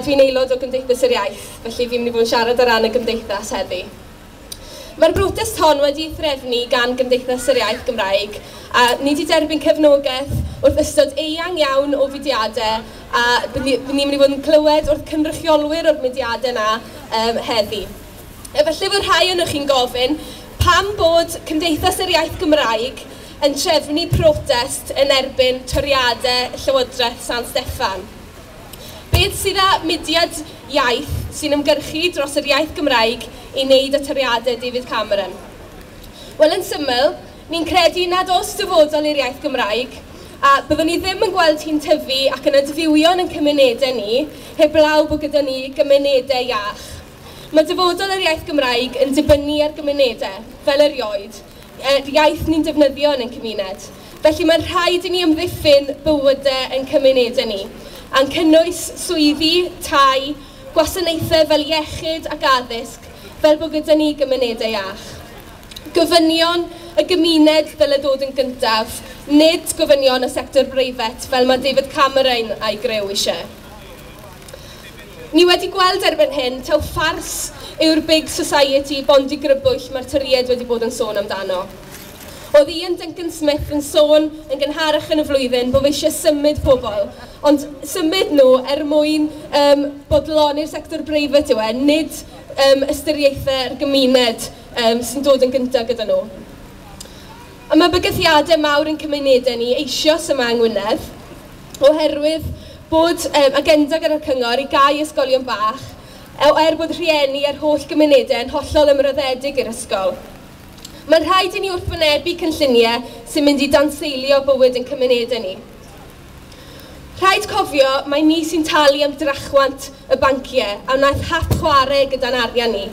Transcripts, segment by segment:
dwi'n aelod o Gymdeithas yr Iaith, felly fi'n mynd i fod yn siarad ar ran y Gymdeithas heddi. Mae'r brotest hon wedi threfnu gan Gymdeithas yr Iaith Gymraeg a ni wedi derbyn cefnogaeth wrth ystod eang iawn o fudiadau a bydd ni'n mynd i fod yn clywed wrth cynrychiolwyr o'r mudiadau yna heddi. Felly fod rhai o'n chi'n gofyn pam bod Cymdeithas yr Iaith Gymraeg yn trefnu protest yn erbyn toriadau Llywodraeth San Steffan. Beth sydd â mudiad iaith sy'n ymgyrchu dros yr iaith Gymraeg i wneud y toriadau David Cameron? Wel, yn syml, ni'n credu nad oes dyfodol i'r iaith Gymraeg a byddwn ni ddim yn gweld hi'n tyfu ac yn adfywio'n yn cymunedau ni heblaw bod gyda ni gymunedau iach. Mae dyfodol yr iaith Gymraeg yn dibynnu ar gymunedau, fel erioed, iaith ni'n defnyddio yn ein cymuned. Felly mae'n rhaid i ni amddiffyn bywydau yn cymunedau ni, a'n cynnwys swyddi, tai, gwasanaethau fel iechyd ac addysg, fel bod gyda ni gymunedau iach. Gofynion y gymuned ddylai dod yn gyntaf, nid gofynion y sector breifat fel mae David Cameron a'i grew eisiau. Ni wedi gweld erbyn hyn taw ffars yw'r big society bondi grybwyll mae'r tyried wedi bod yn sôn amdano. Oedd Ian Duncan Smith yn sôn yn gynharach yn y flwyddyn bod fe eisiau symud pobl, ond symud nhw mwyn bodloni'r sector breifat yw nid ystyriaethau'r gymuned sy'n dod yn gyntaf gyda nhw. A mae bygythiadau mawr yn cymunedau ni eisoes yma yng Ngwynedd, oherwydd bod agenda gyda'r cyngor i gau ysgolion bach, bod rhieni a'r holl gymunedau yn hollol ymryddedig i'r ysgol. Mae'n rhaid i ni wrthwynebu cynlluniau sy'n mynd i danseilio bywyd yn cymunedau ni. Rhaid cofio mae ni sy'n talu am drachwant y banciau a wnaeth hap chwarae gyda'n arian ni.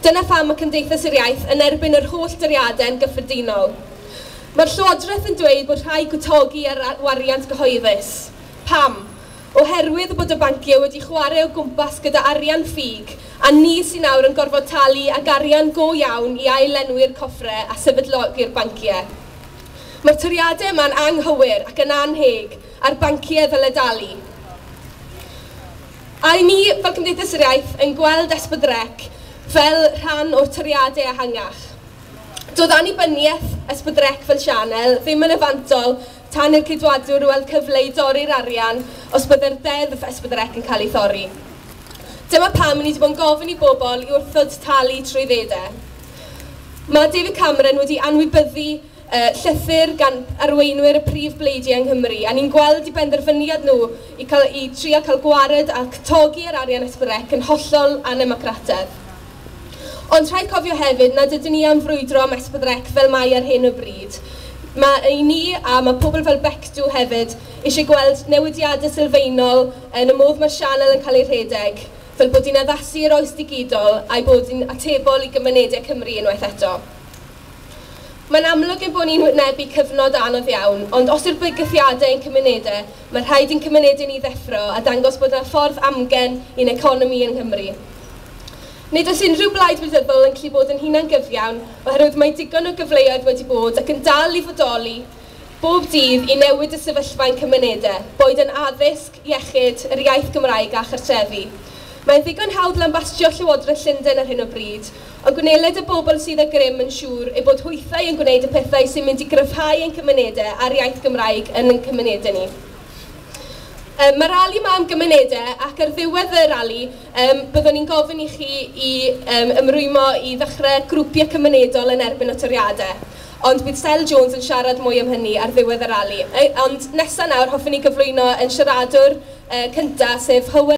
Dyna pham mae Cymdeithas yr Iaith yn erbyn yr holl doriadau yn gyffredinol. Mae'r Llywodraeth yn dweud bod rhaid gwtogi ar wariant gyhoeddus. Pam? Oherwydd bod y banciau wedi chwarae o gwmpas gyda arian ffug a ni sy'n nawr yn gorfod talu ag arian go iawn i ailenwi'r coffre a sefydlogi'r banciau. Mae'r toriadau yma'n anghywir ac yn anheg a'r banciau ddylai dalu. A ni fel Cymdeithas yr Iaith yn gweld Ysbydrec fel rhan o'r toriadau ehangach. Doedd annibyniaeth Ysbydrec fel sianel ddim yn yfantol tan i'r Ceidwadwr weld cyfle i dorri'r arian os byddai'r deddf Ysbydrec yn cael ei thorri. Dyma pam ni wedi bod yn gofyn i bobl i wrthod talu trwyddedau. Mae David Cameron wedi anwybyddu llythyr gan arweinwyr y prif bleidiau yng Nghymru a ni'n gweld i benderfyniad nhw i trio cael gwared a togi'r arian Ysbydrec yn hollol anemocratedd. Ond rhaid cofio hefyd nad ydyn ni am frwydro am Ysbydrec fel mae ar hyn o bryd. Mae ni a mae pobl fel Bectw hefyd eisiau gweld newidiadau sylfaenol yn y modd mae'r sianel yn cael ei rhedeg, fel bod hi'n addasu'r oes digidol a'i bod hi'n atebol i gymunedau Cymru unwaith eto. Mae'n amlwg ein bod ni'n wynebu cyfnod anodd iawn, ond os yw'r bygythiadau ein cymunedau, mae rhaid ein cymunedau ni ddeffro a dangos bod yna ffordd amgen i'n economi yng Nghymru. Nid oes unrhyw blaid wleidyddol yn gallu bod yn hunan gyfiawn oherwydd mae digon o gyfleoedd wedi bod ac yn dal i fodoli bob dydd i newid y sefyllfa yn cymunedau, boed yn addysg, iechyd, yr iaith Gymraeg a chartrefi. Mae'n ddigon hawdd lambastio Llywodraeth Llundain ar hyn o bryd, ond gwneiled y bobl sydd â grym yn siŵr eu bod hwythau yn gwneud y pethau sy'n mynd i gryfhau ein cymunedau a'r iaith Gymraeg yn ein cymunedau ni. Mae rali yma am gymunedau ac ar ddiwedd y rali byddwn ni'n gofyn i chi i ymrwymo i ddechrau grwpiau cymunedol yn erbyn y toriadau. Ond bydd Sel Jones yn siarad mwy am hynny ar ddiwedd y rali. Ond nesaf nawr hoffwn ni gyflwyno yn siaradwr cyntaf sef Hywel